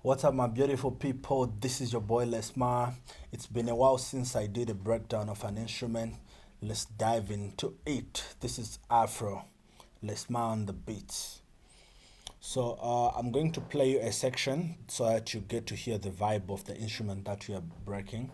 What's up, my beautiful people? This is your boy Lesmar. It's been a while since I did a breakdown of an instrument. Let's dive into it. This is Afro, Lesmar on the beats. So I'm going to play you a section so that you get to hear the vibe of the instrument that we are breaking.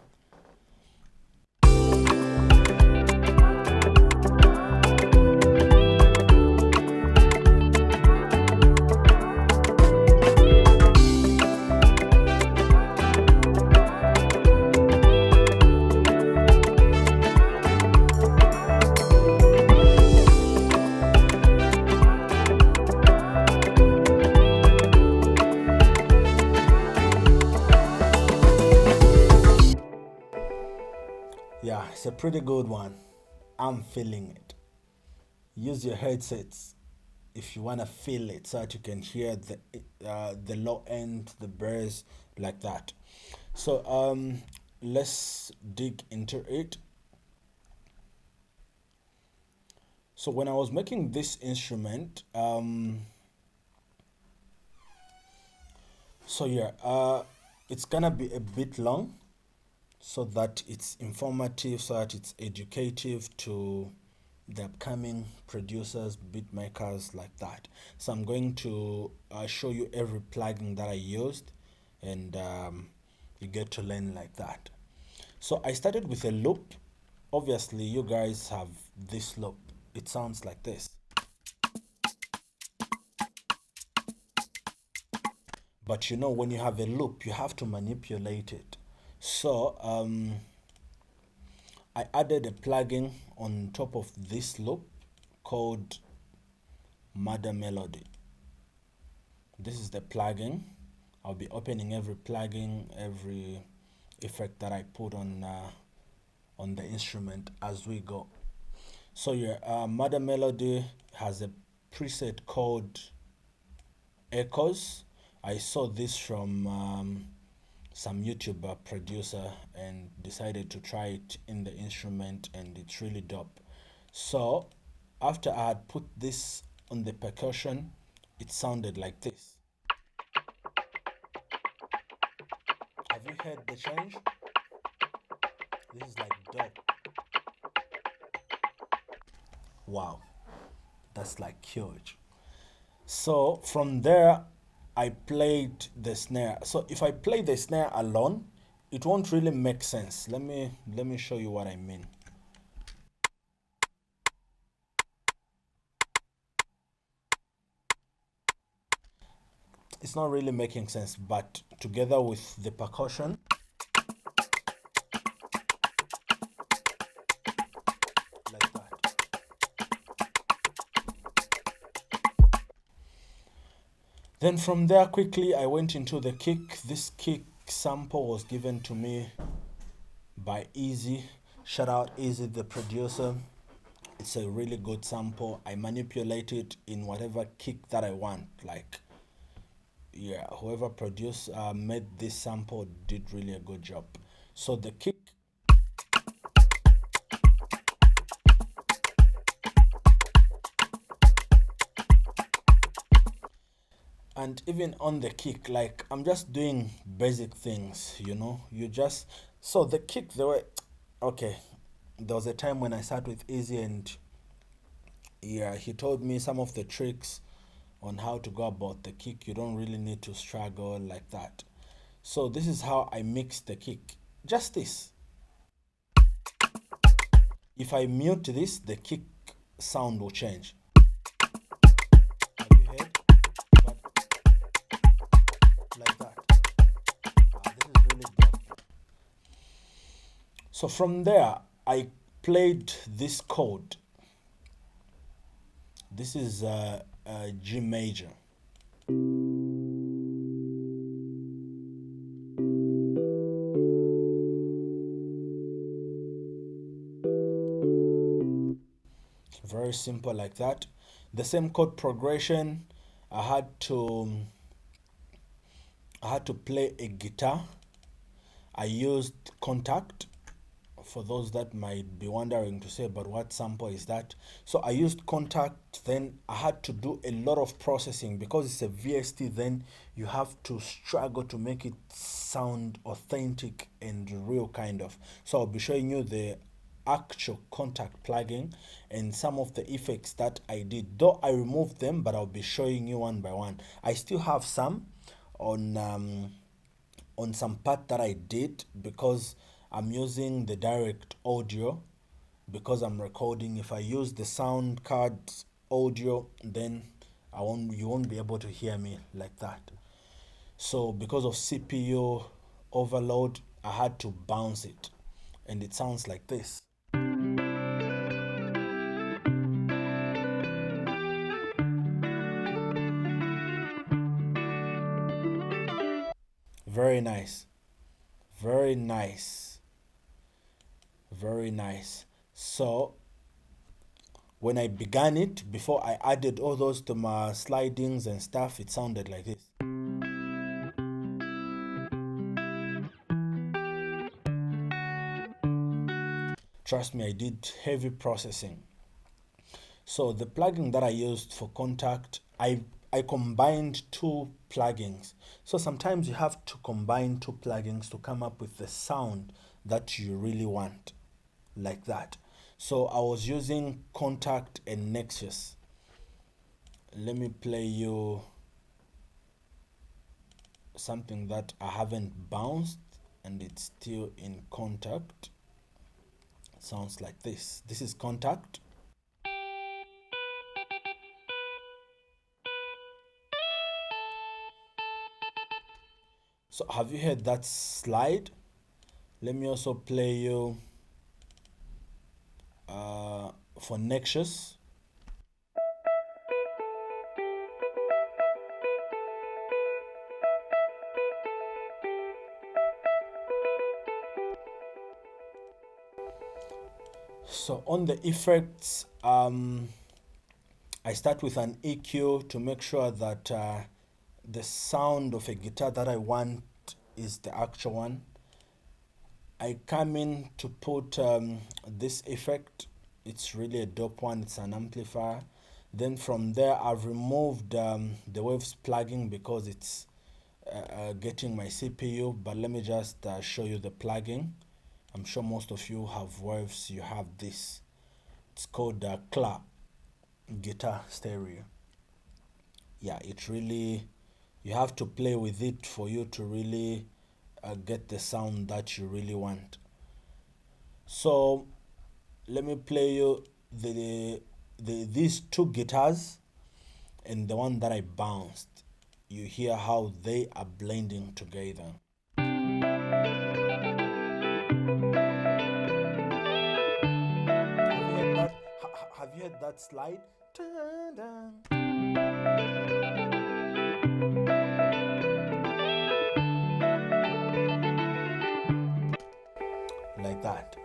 Yeah, it's a pretty good one. I'm feeling it. Use your headsets if you want to feel it so that you can hear the low end, the bass like that. So let's dig into it. So when I was making this instrument, it's gonna be a bit long so that it's informative, so that it's educative to the upcoming producers, beat makers like that. So I'm going to show you every plugin that I used, and you get to learn like that. So I started with a loop. Obviously, you guys have this loop. It sounds like this. But you know, when you have a loop, you have to manipulate it. So I added a plugin on top of this loop called Mother Melody. This is the plugin. I'll be opening every plugin, every effect that I put on the instrument as we go. So Mother Melody has a preset called Echoes. I saw this from some YouTuber producer and decided to try it in the instrument, and it's really dope. So after I had put this on the percussion, it sounded like this. Have you heard the change? This is like dope. Wow, that's like huge. So from there, I played the snare. So if I play the snare alone, it won't really make sense. Let me show you what I mean. It's not really making sense, but together with the percussion, like that. Then from there, quickly, I went into the kick. This kick sample was given to me by Easy. Shout out Easy, the producer. It's a really good sample. I manipulate it in whatever kick that I want. Like, yeah, whoever produced made this sample did really a good job. So the kick, and even on the kick, like, I'm just doing basic things, you know. So the kick, okay, there was a time when I sat with Easy, and yeah, he told me some of the tricks on how to go about the kick. You don't really need to struggle like that. So this is how I mix the kick. Just this. If I mute this, the kick sound will change. Have you heard? But like that. This is really dope. So from there, I played this chord. This is G major. Very simple like that. The same chord progression. I had to play a guitar. I used Contact for those that might be wondering to say, but what sample is that? So I used Contact, then I had to do a lot of processing because it's a VST, then you have to struggle to make it sound authentic and real kind of. So I'll be showing you the actual Contact plugin and some of the effects that I did, though I removed them, but I'll be showing you one by one. I still have some on some part that I did because I'm using the direct audio because I'm recording. If I use the sound card audio, then you won't be able to hear me like that. So because of CPU overload, I had to bounce it, and it sounds like this. Very nice, very nice, very nice. So when I began it, before I added all those to my slidings and stuff, it sounded like this. Trust me, I did heavy processing. So the plugin that I used for Contact, I combined two plugins. So sometimes you have to combine two plugins to come up with the sound that you really want, like that. So I was using Contact and Nexus. Let me play you something that I haven't bounced and it's still in Contact. Sounds like this. This is Contact. So have you heard that slide? Let me also play you for Nexus. So on the effects, I start with an EQ to make sure that the sound of a guitar that I want is the actual one. I come in to put this effect. It's really a dope one. It's an amplifier. Then from there, I've removed the waves plugin because it's getting my CPU. But let me just show you the plugin. I'm sure most of you have waves. You have this. It's called Cla Guitar Stereo. Yeah, it really, you have to play with it for you to really get the sound that you really want. So let me play you these two guitars and the one that I bounced. You hear how they are blending together. Have you heard that slide? Like that.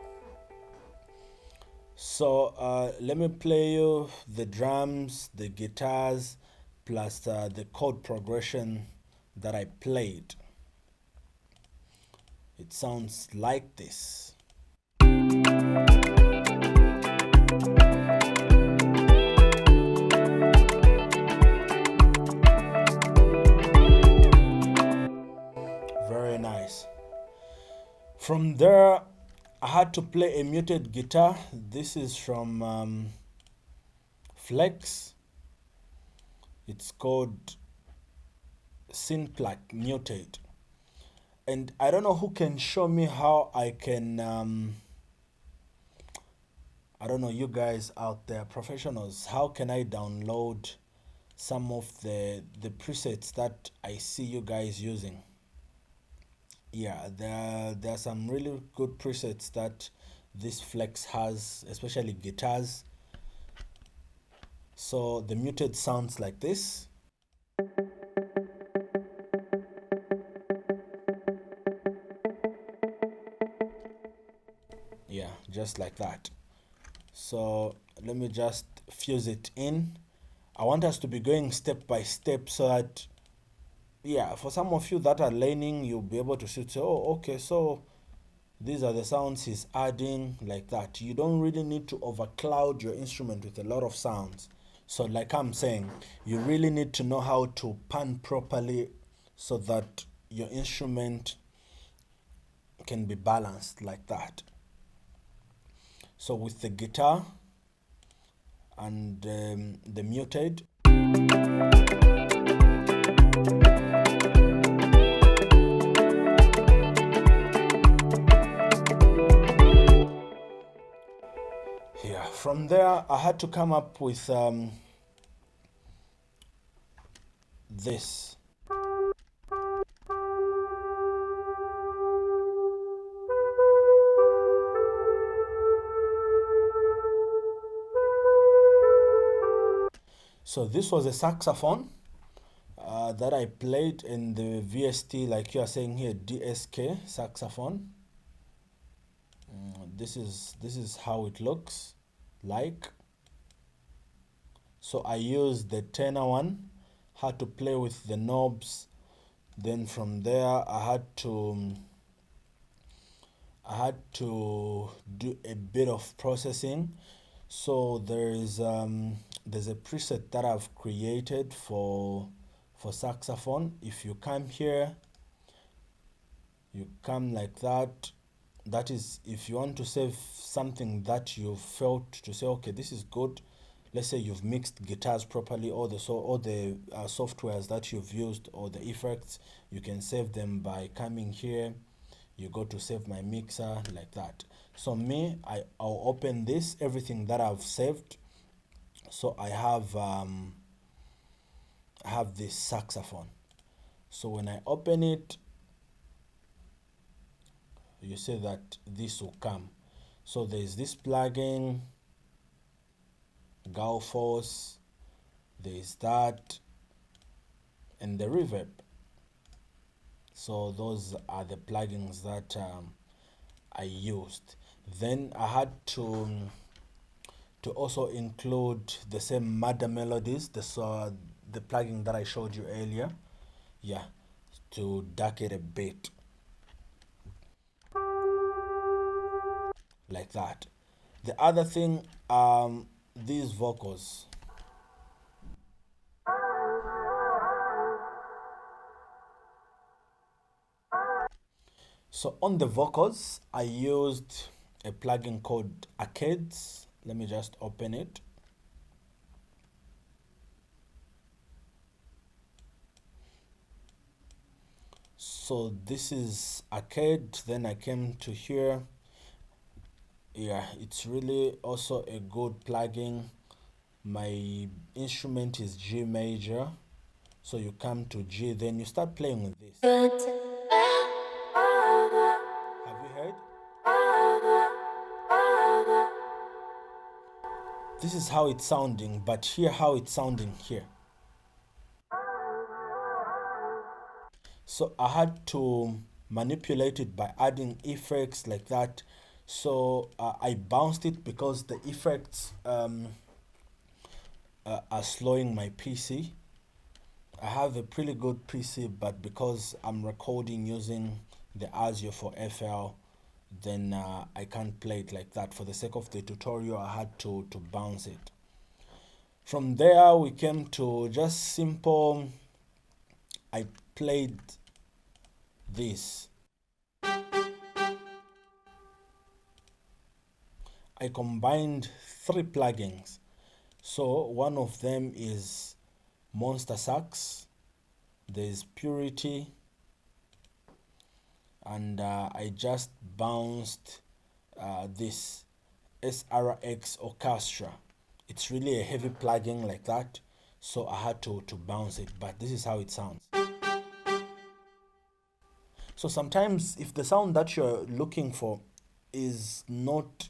So let me play you the drums, the guitars, plus the chord progression that I played. It sounds like this. Very nice. From there, I had to play a muted guitar. This is from Flex. It's called Synplac Muted. And I don't know who can show me how I can, I don't know, you guys out there, professionals, how can I download some of the presets that I see you guys using? Yeah, there are some really good presets that this Flex has, especially guitars. So the muted sounds like this. Yeah, just like that. So let me just fuse it in. I want us to be going step by step so that, yeah, for some of you that are learning, you'll be able to see, oh, okay, so These are the sounds he's adding, like that. You don't really need to overcloud your instrument with a lot of sounds. So like I'm saying, you really need to know how to pan properly so that your instrument can be balanced like that. So with the guitar and the muted, yeah, from there I had to come up with this. So this was a saxophone that I played in the VST, like you are saying here, DSK saxophone. This is how it looks like. So I used the tenor one, had to play with the knobs. Then from there I had to do a bit of processing. So there's a preset that I've created for saxophone. If you come here, you come like that. That is if you want to save something that you felt to say, okay, this is good. Let's say you've mixed guitars properly, all the softwares that you've used, or the effects, you can save them by coming here. You go to save my mixer, like that. So me, I'll open this, everything that I've saved. So I have this saxophone. So when I open it, you see that this will come. So there's this plugin, Force, there's that, and the reverb. So those are the plugins that I used. Then I had to also include the same Mada Melodies, the plugin that I showed you earlier. Yeah, to dark it a bit, like that. The other thing, these vocals. So on the vocals, I used a plugin called Arcades. Let me just open it. So this is Arcade. Then I came to here. Yeah, it's really also a good plugin. My instrument is G major. So you come to G, then you start playing with this. Have you heard? This is how it's sounding, but hear how it's sounding here. So I had to manipulate it by adding effects like that. So I bounced it because the effects are slowing my PC. I have a pretty good PC, but because I'm recording using the Azure for FL, then I can't play it like that. For the sake of the tutorial, I had to bounce it. From there, we came to just simple. I played this. I combined 3 plugins. So one of them is Monster Sax, there's Purity, and I just bounced this SRX Orchestra. It's really a heavy plugin like that, so I had to bounce it, but this is how it sounds. So sometimes if the sound that you're looking for is not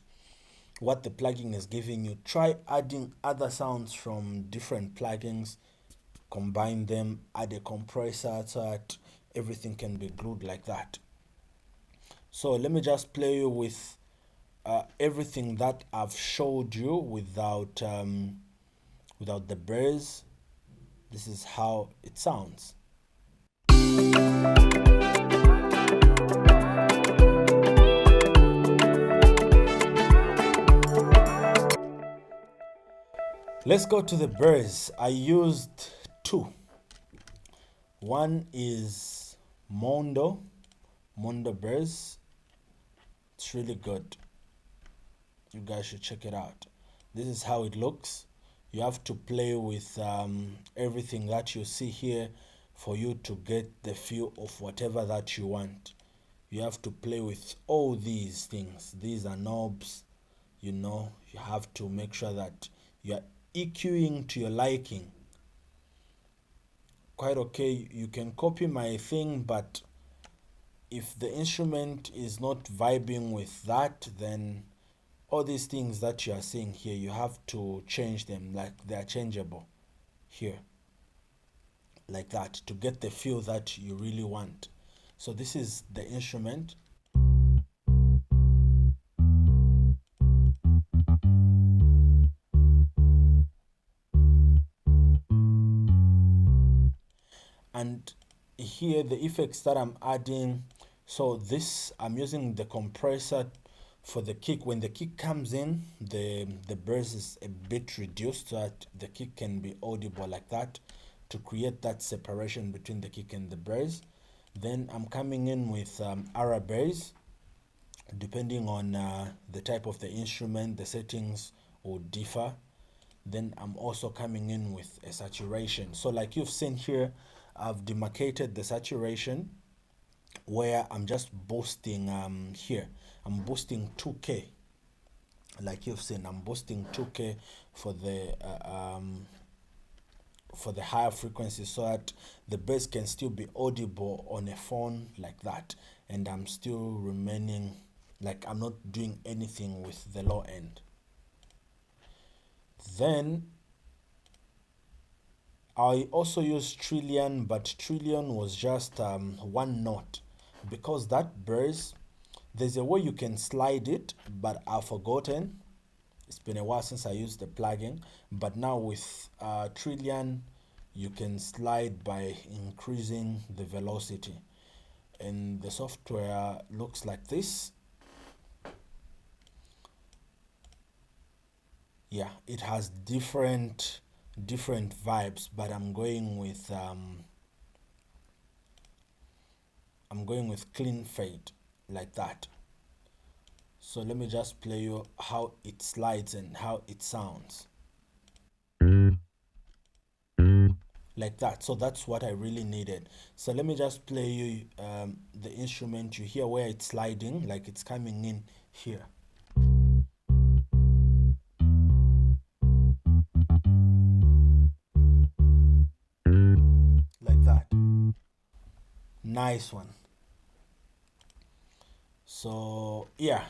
what the plugin is giving you, try adding other sounds from different plugins, combine them, add a compressor so that everything can be glued like that. So let me just play you with everything that I've showed you without the bass. This is how it sounds. Let's go to the birds. I used two. One is Mondo birds. It's really good. You guys should check it out. This is how it looks. You have to play with everything that you see here for you to get the feel of whatever that you want. You have to play with all these things. These are knobs. You have to make sure that you're EQing to your liking. Quite okay. You can copy my thing, but if the instrument is not vibing with that, then all these things that you are seeing here, you have to change them, like they are changeable here, like that, to get the feel that you really want. So this is the instrument. And here the effects that I'm adding, so this, I'm using the compressor for the kick. When the kick comes in, the bass is a bit reduced so that the kick can be audible like that, to create that separation between the kick and the bass. Then I'm coming in with ara bass. Depending on the type of the instrument, the settings will differ. Then I'm also coming in with a saturation. So like you've seen here, I've demarcated the saturation where I'm just boosting here. I'm boosting 2K. Like you've seen, I'm boosting 2K for the higher frequencies, so that the bass can still be audible on a phone like that, and I'm still remaining like I'm not doing anything with the low end. Then I also used trillion, but trillion was just one note, because that bass, there's a way you can slide it, but I've forgotten. It's been a while since I used the plugin, but now with trillion, you can slide by increasing the velocity, and the software looks like this. Yeah, it has different vibes, but I'm going with clean fade like that. So let me just play you how it slides and how it sounds like that. So that's what I really needed. So let me just play you the instrument. You hear where it's sliding, like it's coming in here. Like that. Nice one. So yeah,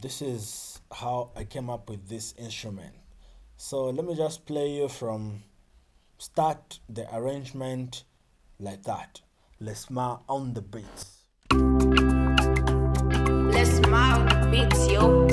this is how I came up with this instrument. So let me just play you from start the arrangement like that. Lesma on the beats. Let's smile, beats, yo.